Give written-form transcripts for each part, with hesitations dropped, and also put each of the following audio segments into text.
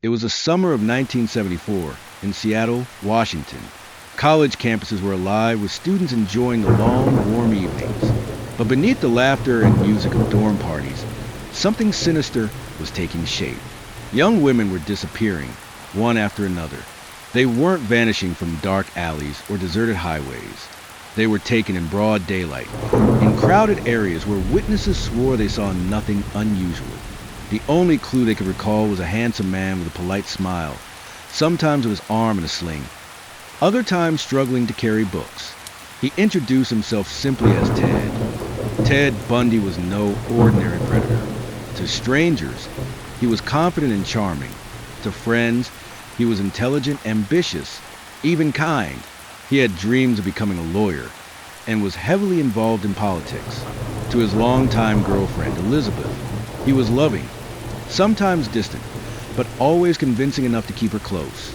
It was the summer of 1974 in Seattle, Washington. College campuses were alive with students enjoying the long, warm evenings. But beneath the laughter and music of dorm parties, something sinister was taking shape. Young women were disappearing, one after another. They weren't vanishing from dark alleys or deserted highways. They were taken in broad daylight, in crowded areas where witnesses swore they saw nothing unusual. The only clue they could recall was a handsome man with a polite smile, sometimes with his arm in a sling, other times struggling to carry books. He introduced himself simply as Ted. Ted Bundy was no ordinary predator. To strangers, he was confident and charming. To friends, he was intelligent, ambitious, even kind. He had dreams of becoming a lawyer and was heavily involved in politics. To his longtime girlfriend, Elizabeth, he was loving, sometimes distant, but always convincing enough to keep her close.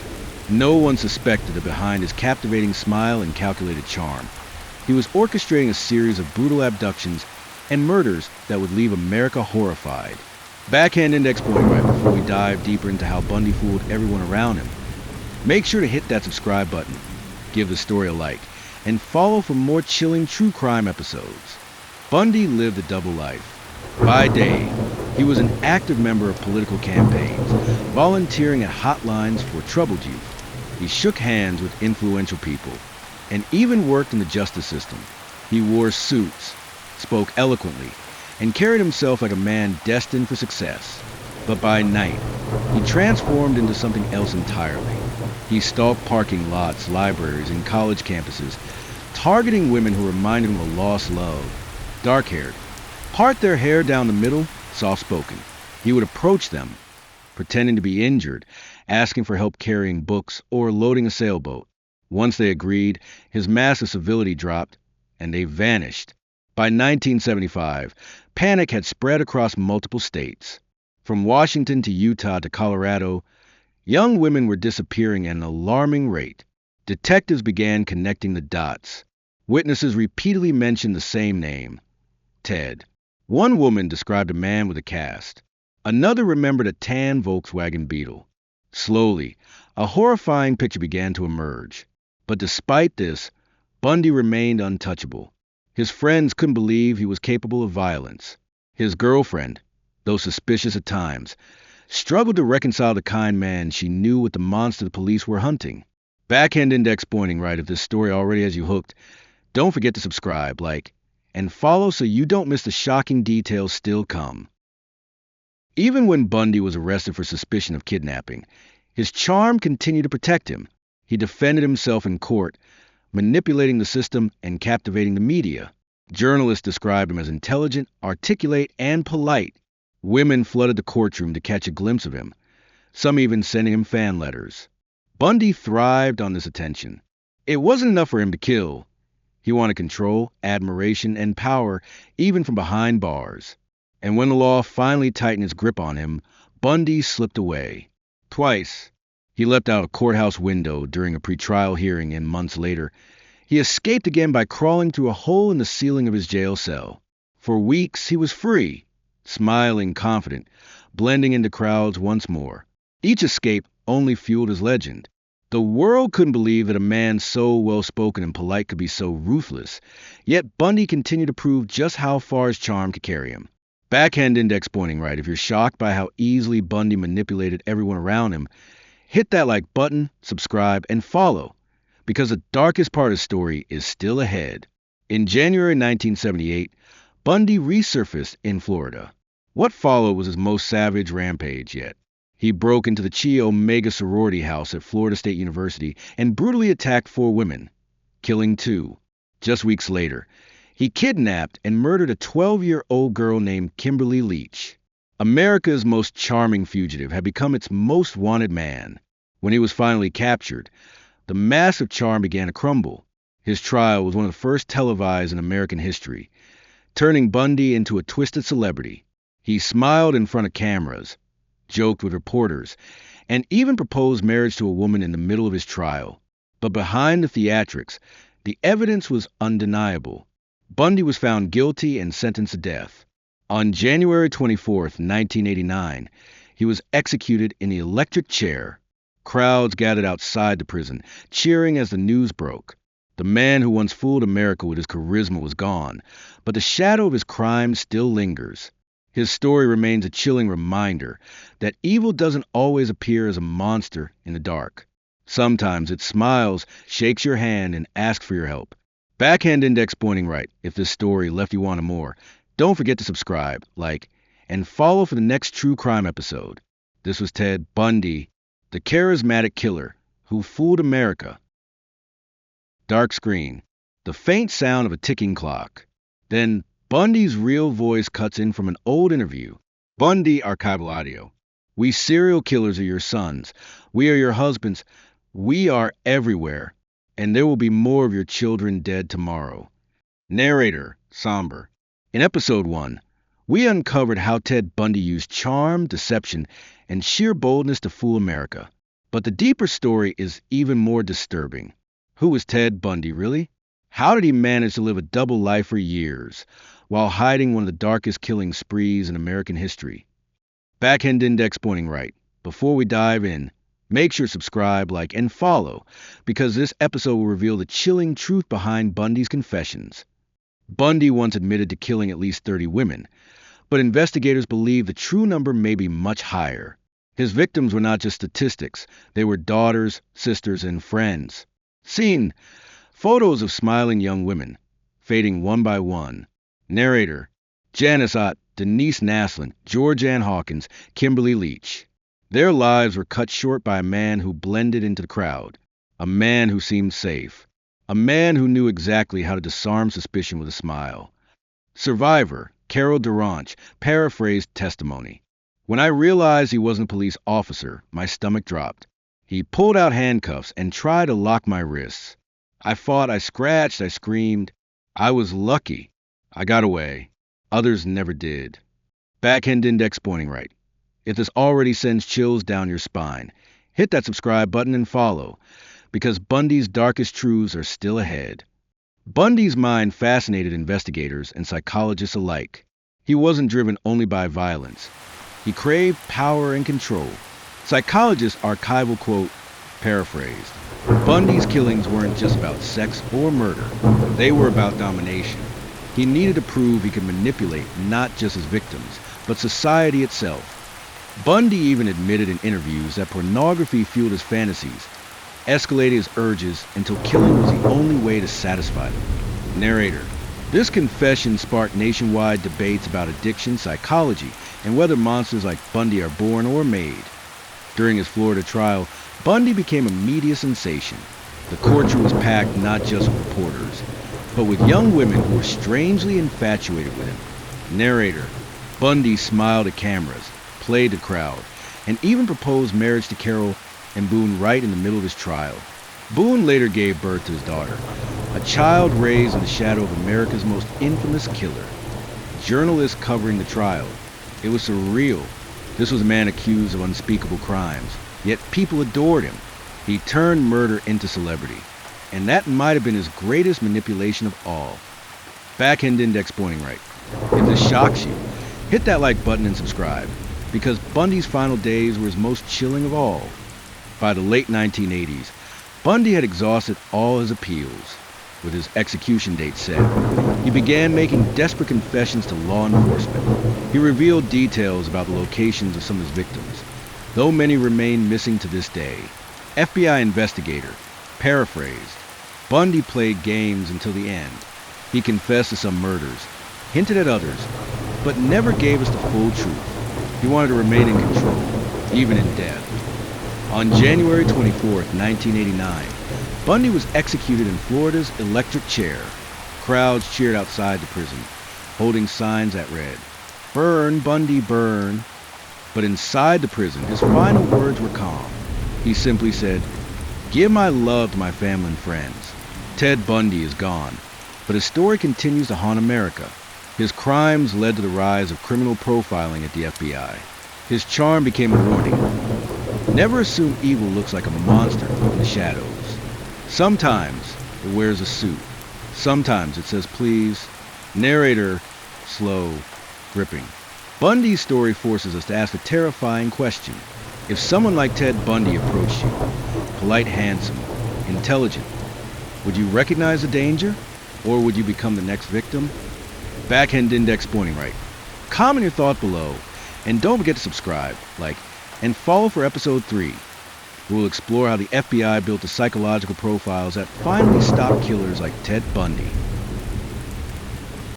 No one suspected that behind his captivating smile and calculated charm, he was orchestrating a series of brutal abductions and murders that would leave America horrified. Backhand index pointing right before we dive deeper into how Bundy fooled everyone around him. Make sure to hit that subscribe button, give the story a like, and follow for more chilling true crime episodes. Bundy lived a double life. By day, he was an active member of political campaigns, volunteering at hotlines for troubled youth. He shook hands with influential people, and even worked in the justice system. He wore suits, spoke eloquently, and carried himself like a man destined for success. But by night, he transformed into something else entirely. He stalked parking lots, libraries, and college campuses, targeting women who reminded him of a lost love. Dark-haired, part their hair down the middle, soft-spoken. He would approach them, pretending to be injured, asking for help carrying books or loading a sailboat. Once they agreed, his mask of civility dropped, and they vanished. By 1975, panic had spread across multiple states. From Washington to Utah to Colorado, young women were disappearing at an alarming rate. Detectives began connecting the dots. Witnesses repeatedly mentioned the same name, Ted. One woman described a man with a cast. Another remembered a tan Volkswagen Beetle. Slowly, a horrifying picture began to emerge. But despite this, Bundy remained untouchable. His friends couldn't believe he was capable of violence. His girlfriend, though suspicious at times, struggled to reconcile the kind man she knew with the monster the police were hunting. Backhand index pointing right if this story already has you hooked. Don't forget to subscribe, like, and follow so you don't miss the shocking details still come. Even when Bundy was arrested for suspicion of kidnapping, his charm continued to protect him. He defended himself in court, manipulating the system and captivating the media. Journalists described him as intelligent, articulate, and polite. Women flooded the courtroom to catch a glimpse of him, some even sending him fan letters. Bundy thrived on this attention. It wasn't enough for him to kill. He wanted control, admiration, and power, even from behind bars. And when the law finally tightened its grip on him, Bundy slipped away. Twice. He leapt out a courthouse window during a pretrial hearing, and months later, he escaped again by crawling through a hole in the ceiling of his jail cell. For weeks, he was free, smiling, confident, blending into crowds once more. Each escape only fueled his legend. The world couldn't believe that a man so well-spoken and polite could be so ruthless, yet Bundy continued to prove just how far his charm could carry him. Backhand index pointing right if you're shocked by how easily Bundy manipulated everyone around him. Hit that like button, subscribe, and follow, because the darkest part of the story is still ahead. In January 1978, Bundy resurfaced in Florida. What followed was his most savage rampage yet. He broke into the Chi Omega sorority house at Florida State University and brutally attacked 4 women, killing 2. Just weeks later, he kidnapped and murdered a 12-year-old girl named Kimberly Leach. America's most charming fugitive had become its most wanted man. When he was finally captured, the mask of charm began to crumble. His trial was one of the first televised in American history, turning Bundy into a twisted celebrity. He smiled in front of cameras, joked with reporters, and even proposed marriage to a woman in the middle of his trial. But behind the theatrics, the evidence was undeniable. Bundy was found guilty and sentenced to death. On January 24, 1989, He was executed in the electric chair. Crowds gathered outside the prison, cheering as the news broke. The man who once fooled America with his charisma was gone, but the shadow of his crime still lingers. His story remains a chilling reminder that evil doesn't always appear as a monster in the dark. Sometimes it smiles, shakes your hand, and asks for your help. Backhand index pointing right if this story left you wanting more. Don't forget to subscribe, like, and follow for the next true crime episode. This was Ted Bundy, the charismatic killer who fooled America. Dark screen. The faint sound of a ticking clock. Then Bundy's real voice cuts in from an old interview. Bundy archival audio. We serial killers are your sons. We are your husbands. We are everywhere. And there will be more of your children dead tomorrow. Narrator, somber. In episode 1, we uncovered how Ted Bundy used charm, deception, and sheer boldness to fool America. But the deeper story is even more disturbing. Who was Ted Bundy, really? How did he manage to live a double life for years, while hiding one of the darkest killing sprees in American history? Backhand index pointing right. Before we dive in, make sure to subscribe, like, and follow, because this episode will reveal the chilling truth behind Bundy's confessions. Bundy once admitted to killing at least 30 women, but investigators believe the true number may be much higher. His victims were not just statistics, they were daughters, sisters, and friends. Scene: photos of smiling young women, fading one by one. Narrator: Janice Ott, Denise Naslin, Georgianne Hawkins, Kimberly Leach. Their lives were cut short by a man who blended into the crowd, a man who seemed safe, a man who knew exactly how to disarm suspicion with a smile. Survivor Carol Duranch paraphrased testimony. When I realized he wasn't a police officer, my stomach dropped. He pulled out handcuffs and tried to lock my wrists. I fought, I scratched, I screamed. I was lucky. I got away. Others never did. Backhand index pointing right. If this already sends chills down your spine, hit that subscribe button and follow, because Bundy's darkest truths are still ahead. Bundy's mind fascinated investigators and psychologists alike. He wasn't driven only by violence. He craved power and control. Psychologists' archival quote, paraphrased, Bundy's killings weren't just about sex or murder. They were about domination. He needed to prove he could manipulate not just his victims, but society itself. Bundy even admitted in interviews that pornography fueled his fantasies, escalated his urges until killing was the only way to satisfy them. Narrator: this confession sparked nationwide debates about addiction, psychology, and whether monsters like Bundy are born or made. During his Florida trial, Bundy became a media sensation. The courtroom was packed not just with reporters, but with young women who were strangely infatuated with him. Narrator: Bundy smiled at cameras, played the crowd, and even proposed marriage to Carol and Boone right in the middle of his trial. Boone later gave birth to his daughter, a child raised in the shadow of America's most infamous killer. Journalists covering the trial. It was surreal. This was a man accused of unspeakable crimes, yet people adored him. He turned murder into celebrity, and that might have been his greatest manipulation of all. Backhand index pointing right. If this shocks you, hit that like button and subscribe, because Bundy's final days were his most chilling of all. By the late 1980s, Bundy had exhausted all his appeals. With his execution date set, he began making desperate confessions to law enforcement. He revealed details about the locations of some of his victims, though many remain missing to this day. FBI investigator, paraphrased, Bundy played games until the end. He confessed to some murders, hinted at others, but never gave us the full truth. He wanted to remain in control, even in death. On January 24, 1989, Bundy was executed in Florida's electric chair. Crowds cheered outside the prison, holding signs that read, "Burn, Bundy, burn." But inside the prison, his final words were calm. He simply said, "Give my love to my family and friends." Ted Bundy is gone, but his story continues to haunt America. His crimes led to the rise of criminal profiling at the FBI. His charm became a warning. Never assume evil looks like a monster in the shadows. Sometimes it wears a suit. Sometimes it says please. Narrator: slow, gripping. Bundy's story forces us to ask a terrifying question. If someone like Ted Bundy approached you, polite, handsome, intelligent, would you recognize the danger? Or would you become the next victim? Backhand index pointing right. Comment your thought below. And don't forget to subscribe, like, and follow for episode 3. We'll explore how the FBI built the psychological profiles that finally stopped killers like Ted Bundy.